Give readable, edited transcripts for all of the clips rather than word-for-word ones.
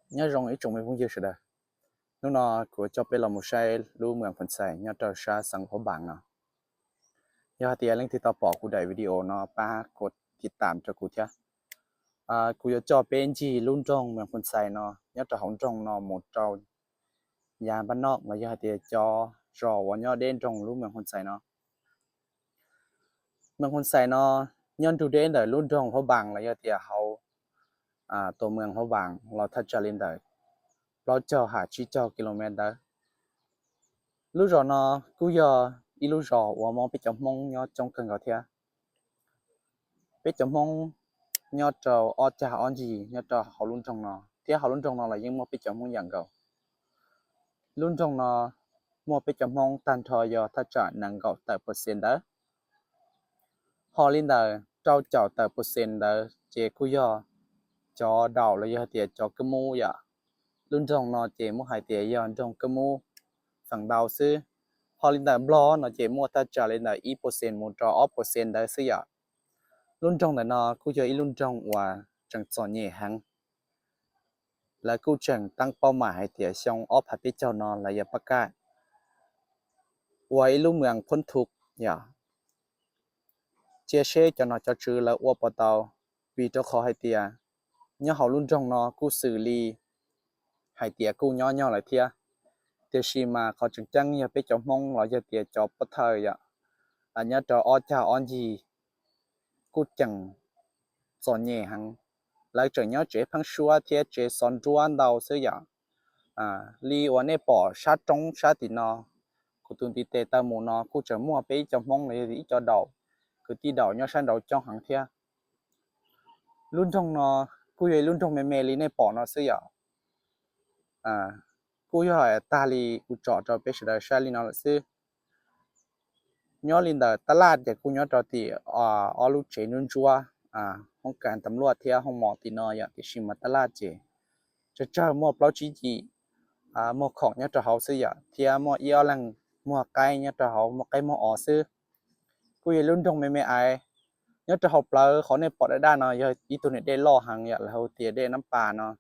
nhớ rong ấy trồng mấy cũng nhiều đó lúc nào của cho bé làm một sai lưu mường phần sai nhớ cho sa sang phổ bảng nó nhớ thì anhที่ต่อปอกูได้วิดีโอเนาะป้ากดติดตามchoกูเถอะกูจะchoเป็นจีรุ่นจงเมืองคนใส่เนาะnhớ cho hỏngจงเนาะหมดเรายามบ้านนอกมาnhớ thì choรอว่าnhớเด่นจงรู้เมืองคนใส่เนาะเมืองคนใส่เนาะย้อนดูเด่นได้รุ่นจงเขาบางแล้วnhớ thìเขาตัวเมืองเขาบางเราทัดจะเล่นได้เราเจาหาชี้เจ้ากิโลเมตรได้lúc rồi nó cứ giờ đi lúc rồi và mong bị chấm mong nhớ trong cần gọi theo bị chấm mong nhớ trâu ở cha ở gì nhớ trâu họ luôn trong nó thì họ luôn trong nó là những mong bị chấm mong dạng cầu luôn trong nó mong bị chấm mong tan thời giờ ta trả năng cầu tại percent đó họ lên đời trâu chào tại percent đó chỉ cứ giờ cho đầu là giờ thì cho cái mu vậy luôn trong nó chỉ muốn hai tiền giờ trong cái mu phần đầu sư họ lên đời blo nó chỉ mua ta trả lên đời 1% một trò 1% đấy sư ạ luôn trong này nó cứ cho luôn trong và chẳng cho nhẹ hăng là cứ chẳng tăng เป้าหมายที่ช่องออฟให้พี่เจ้าnó làอย่าประกาศไว้ลูกเมืองพ้นทุกข์อย่าเจเชcho nó choชื่อแล้วอ้วปตาวvì cho khóให้เตียnhớ họ luôn trong nó cứ xử lýให้เตียกูnhỏ nhỏ lại thia thì khi màเขาจึงจังอย่าไปจอมองเราจะเตียจอบปะเทยอ่ะอันนี้จะอ้อจ้าอ้อนจีกูจังสอนแย่หังแล้วจะnhớ chế phăng xua thì chế sọn ruan đầu xưa ya liวันนี้ปอชาตรงชาตินอกูตุนติเตตามูนอกูจะมั่วไปจอมองเลยอีจอดอกคือที่ดอกnhớ sanดอกจ้องหังเทียรุ่นจงนอกูอยู่รุ่นจงเมลีในปอนอซือยกูอยู่ตาลีกูจอดไปชดชาลีนอซื้อnhớลินเดตลาดจะกูnhớจอติอลูเจนุนจัวห้องการตำรวจเที่ยห้องหมอตินออย่าที่ชิมตลาดจะเจ้าหมอเปล่าจีหมอของเนี่ยจะเฮาซื้ออย่าเที่ยหมอเอียวลังหมอไก่เนี่ยจะเฮาหมอไก่หมออ๋อซื้อกูอยู่รุ่นตรงไม่ไอเนี่ยจะเฮาเปล่าเขาในปอดได้เนาะอย่าอีตัวนี้ได้ล่อหังอย่าแล้วเตียได้น้ำปลาเนาะ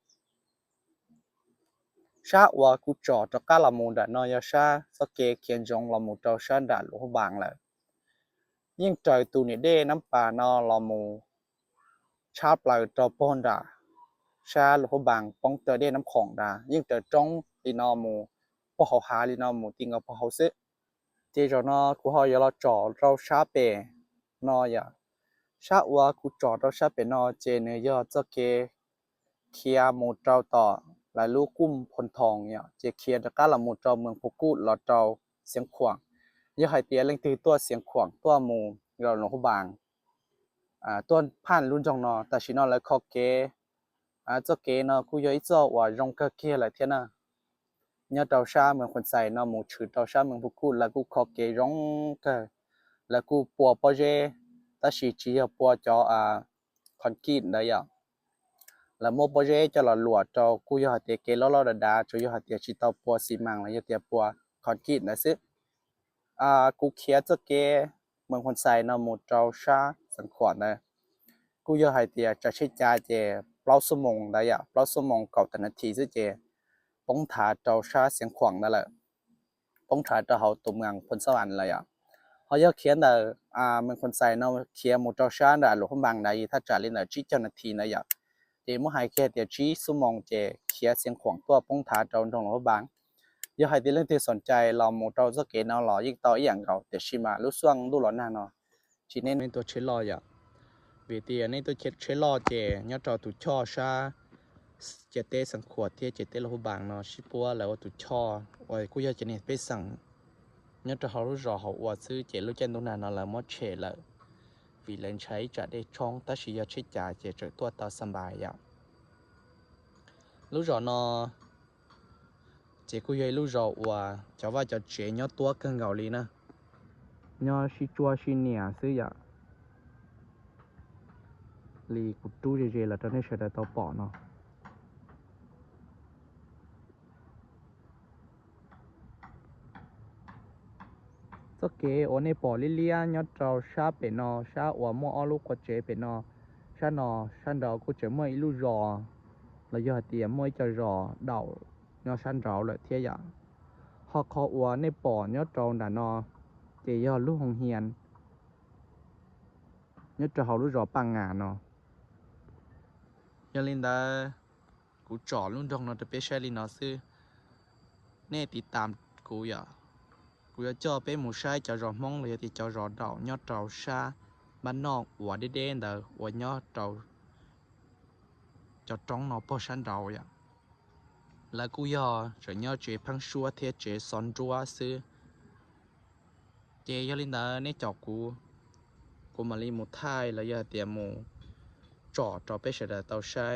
ชาว่ากูจอดจะก้าละมูดะเนาะอย่าชาสเกเขียนจงละมูเจ้าชาดาหลวงบางเลยยิ่งใจตัวนี้ได้น้ำปลาเนาะละมูชาปลาเจ้าป้อนดาชาหลวงบางป้องเตอได้น้ำของดายิ่งเจอจ้องลีนอมูพอเขาหาลีนอมูติงกับพอเขาซื้อเจจอเนาะกูเฮาอย่าเราจอเราชาเปเนาะอย่าชาว่ากูจอเราชาเปเนาะเจเนยอเจ้าเกเคียมูเจ้าต่อหลายลูกกุ้มพลทองเนี่ยเจเคียตะก้าละมูเจ้าเมืองพกูเราเจ้าเสียงขวางอย่าให้เตียเร่งตีตัวเสียงขวางตัวมูเราหลวงบางตัวผ่านรุ่นจงเนาะแต่ชินอแล้วคอเกเจ้าเกเนาะกูย่อยเจ้าว่ารงกะเกอะไรเท่าน่ะเนี่ยเจ้าชาเมืองคนใส่เนาะหมู่ชื่อเจ้าชาเมืองพกูแล้วกูคอเกรงกะแล้วกูปัวปอเจตาชีจีปัวจอคอนกรีตได้อ่ะแล้วโมปอเจจะหลอดหลวดเจ้ากูย่อเตเกลอๆดาๆจะย่อเตชิตาปัวซีมังแล้วย่อเตปัวคอนกรีตนะซึกูเขียเจ้าเกเมืองคนใส่เนาะหมู่เจ้าชาสังขวานนะกูย่อให้เตียจะใช้จ่ายเจเปล่าสมองได้อ่ะเปล่าสมองเก่าแต่นาทีซึเจป้องถาเจ้าชาเสียงขวางนั่นแหละป้องถาเจ้าเฮาตัวเมืองพลสวรรค์เลยอ่ะเฮาย่อเขียนได้เมืองคนใส่เนาะเขียหมู่เจ้าชาได้หลวงบางได้ถ้าจะเล่นได้จิเจ้านาทีนะอย่าเจบ่ให้แค่เตียจิสมองเจเขียเสียงขวางตัวป้องถาเจ้าตรงหลวงบางอย่าให้ที่เรื่องที่สนใจเราหมู่เจ้าสักเกเนาะหลอยิ่งต่ออีหยังเก่าแต่ชิมารู้ช่วงรู้หลอหน้าเนาะชีเน้นในตัวเชลอยอ่ะvì thì nên tôi chết chế lo chè nhớ trò tụi cho sa chè tê sang quạt thì chè tê là hồ bảng nó ship qua là tụi cho rồi cô giờ chè này phải sang nhớ trò họรู้rõ họว่าซื้อchè lúc trên tụi nào là mất chè là vì lên cháy trả để trong ta chỉ giờ chết trả chè trở tua tao sắm bài vậy lúc rõ nó chè cô giờ lúc rõว่าcháuว่าcho chè nhớ tua cân gạo đi nè nhớ ship chua ship nèซื้อvậy lì cụt tu dễ là cho nên sẽ đã tao bỏ nó so kế ở này bỏ lia nhớ trâu sa bể nó sa ở mua ở lúc có chế bể nó sa nó sa đó có chế mua ilu giò là do tiền mỗi cho rò đầu nó săn rau lại thế ya họ khó uaในป่อnhớ trâu đã nó chỉ do lúc hồng hiền nhớ trâu họ lúc rõ bằng ngà nó cho nên làกูจ่อรุ่นดองnóจะไปใช้ลินอซื้อแน่ติดตามกูอย่ากูจะจ่อไปหมู่ชายจะรอมองเลยที่จะรอดาวยอดเราชาบ้านนอกหัวเด่นๆเด้อหัวยอดเราจะจ้องnóพอฉันเราอย่าแล้วกูย่อจะย่อเจพังชัวเทเจสอนรัวซื้อเจยลินเดอร์ในจอกกูมาลีหมูไทยแล้วอย่าเตียหมูจ่อไปเฉยๆเตาใช้